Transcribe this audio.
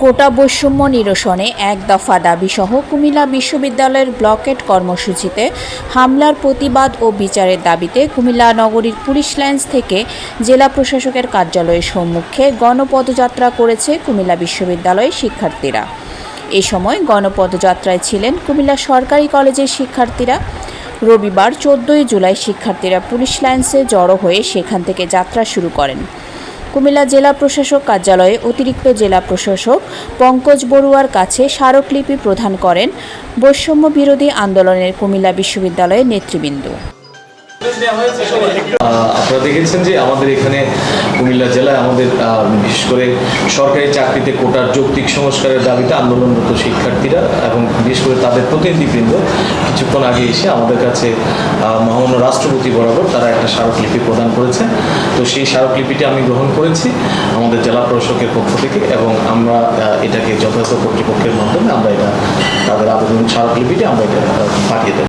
কোটা বৈষম্য নিরসনে এক দফা দাবিসহ কুমিল্লা বিশ্ববিদ্যালয়ের ব্লকেট কর্মসূচিতে হামলার প্রতিবাদ ও বিচারের দাবিতে কুমিল্লা নগরীর পুলিশ লাইনস থেকে জেলা প্রশাসকের কার্যালয়ের সম্মুখে গণপদযাত্রা করেছে কুমিল্লা বিশ্ববিদ্যালয়ের শিক্ষার্থীরা। এ সময় গণপদযাত্রায় ছিলেন কুমিল্লা সরকারি কলেজের শিক্ষার্থীরা। রবিবার 14 জুলাই শিক্ষার্থীরা পুলিশ লাইনসে জড়ো হয়ে সেখান থেকে যাত্রা শুরু করেন। কুমিল্লা জেলা প্রশাসক কার্যালয়ে অতিরিক্ত জেলা প্রশাসক পঙ্কজ বড়ুয়ার কাছে স্মারকলিপি প্রদান করেন বৈষম্য বিরোধী আন্দোলনের কুমিল্লা বিশ্ববিদ্যালয়ের নেতৃবৃন্দ। আপনারা দেখেছেন যে আমাদের এখানে কুমিল্লা জেলায় আমাদের বিশেষ করে সরকারি চাকরিতে কোটার যৌক্তিক সংস্কারের দাবিতে আন্দোলনরত শিক্ষার্থীরা এবং বিশেষ করে তাদের প্রতিনিধিবৃন্দ কিছুক্ষণ আগে এসে আমাদের কাছে মহামান্য রাষ্ট্রপতি বরাবর তারা একটা স্মারকলিপি প্রদান করেছেন। তো সেই স্মারকলিপিটি আমি গ্রহণ করেছি আমাদের জেলা প্রশাসকের পক্ষ থেকে এবং আমরা এটাকে যথাযথ কর্তৃপক্ষের মাধ্যমে আমরা এটা তাদের আবেদন স্মারকলিপিটি আমরা এটা পাঠিয়ে দেব।